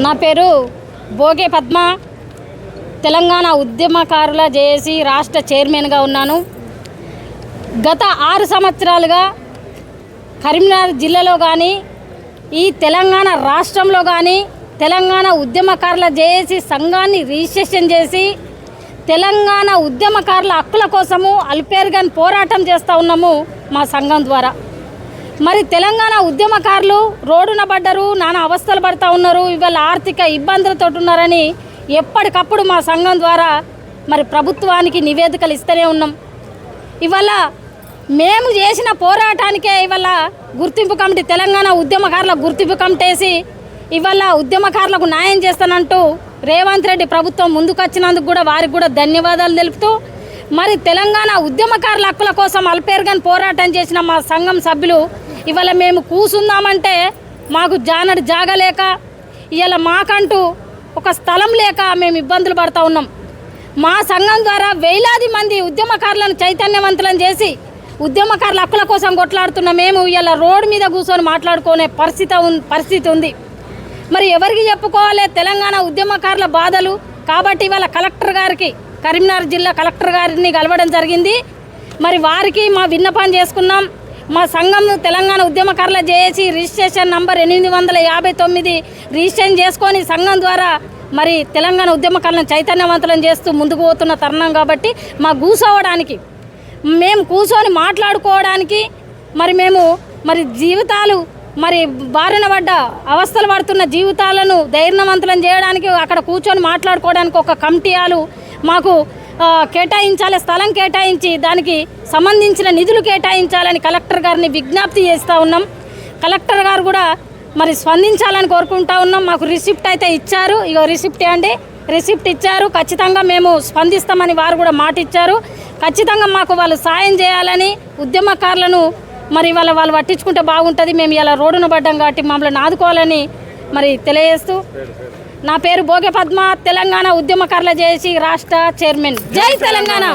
నా పేరు భోగే పద్మ. తెలంగాణ ఉద్యమకారుల జేఏసీ రాష్ట్ర చైర్మన్గా ఉన్నాను. గత 6 సంవత్సరాలుగా కరీంనగర్ జిల్లాలో కానీ ఈ తెలంగాణ రాష్ట్రంలో కానీ తెలంగాణ ఉద్యమకారుల జేఏసీ సంఘాన్ని రిజిస్ట్రేషన్ చేసి తెలంగాణ ఉద్యమకారుల హక్కుల కోసము అల్పేరుగాని పోరాటం చేస్తూ ఉన్నాము మా సంఘం ద్వారా. మరి తెలంగాణ ఉద్యమకారులు రోడ్డున పడ్డరు, నానా అవస్థలు పడుతూ ఉన్నారు, ఇవాళ ఆర్థిక ఇబ్బందులతో ఉన్నారని ఎప్పటికప్పుడు మా సంఘం ద్వారా మరి ప్రభుత్వానికి నివేదికలు ఇస్తూనే ఉన్నాం. ఇవాళ మేము చేసిన పోరాటానికే ఇవాళ గుర్తింపు కమిటీ, తెలంగాణ ఉద్యమకారుల గుర్తింపు కమిటీ వేసి ఇవాళ ఉద్యమకారులకు న్యాయం చేస్తానంటూ రేవంత్ రెడ్డి ప్రభుత్వం ముందుకు వచ్చినందుకు కూడా వారికి కూడా ధన్యవాదాలు తెలుపుతూ, మరి తెలంగాణ ఉద్యమకారుల హక్కుల కోసం అల్పేరుగాని పోరాటం చేసిన మా సంఘం సభ్యులు ఇవాళ మేము కూసుందామంటే మాకు జానడి జాగలేక, ఇవాళ మాకంటూ ఒక స్థలం లేక మేము ఇబ్బందులు పడుతూ ఉన్నాం. మా సంఘం ద్వారా వేలాది మంది ఉద్యమకారులను చైతన్యవంతులను చేసి ఉద్యమకారుల హక్కుల కోసం కొట్లాడుతున్న మేము ఇవాళ రోడ్డు మీద కూర్చొని మాట్లాడుకునే పరిస్థితి ఉంది. మరి ఎవరికి చెప్పుకోవాలి తెలంగాణ ఉద్యమకారుల బాధలు? కాబట్టి ఇవాళ కలెక్టర్ గారికి, కరీంనగర్ జిల్లా కలెక్టర్ గారిని కలవడం జరిగింది. మరి వారికి మా విన్నపం చేసుకున్నాం. మా సంఘం తెలంగాణ ఉద్యమకారుల జేఏసీ రిజిస్ట్రేషన్ నంబర్ 859 రిజిస్ట్రేషన్ చేసుకొని సంఘం ద్వారా మరి తెలంగాణ ఉద్యమకారులను చైతన్యవంతులను చేస్తూ ముందుకు పోతున్న తరుణం. కాబట్టి మా కూర్చోవడానికి, మేము కూర్చొని మాట్లాడుకోవడానికి, మేము జీవితాలు బారిన పడ్డ అవస్థలు పడుతున్న జీవితాలను ధైర్యవంతులను చేయడానికి, అక్కడ కూర్చొని మాట్లాడుకోవడానికి ఒక కమిటీలు మాకు కేటాయించాలి, స్థలం కేటాయించి దానికి సంబంధించిన నిధులు కేటాయించాలని కలెక్టర్ గారిని విజ్ఞప్తి చేస్తూ ఉన్నాం. కలెక్టర్ గారు కూడా స్పందించాలని కోరుకుంటా ఉన్నాం. మాకు రిసిప్ట్ అయితే ఇచ్చారు, ఇక రిసిప్ట్ అండి, రిసిప్ట్ ఇచ్చారు. ఖచ్చితంగా మేము స్పందిస్తామని వారు కూడా మాట ఇచ్చారు. ఖచ్చితంగా మాకు వాళ్ళు సాయం చేయాలని, ఉద్యమకారులను వాళ్ళు పట్టించుకుంటే బాగుంటుంది, మేము ఇలా రోడ్డున పడ్డాం కాబట్టి మమ్మల్ని ఆదుకోవాలని తెలియజేస్తూ, నా పేరు భోగే పద్మ, తెలంగాణ ఉద్యమకారుల జేఏసీ రాష్ట్ర చైర్మన్. జై తెలంగాణ.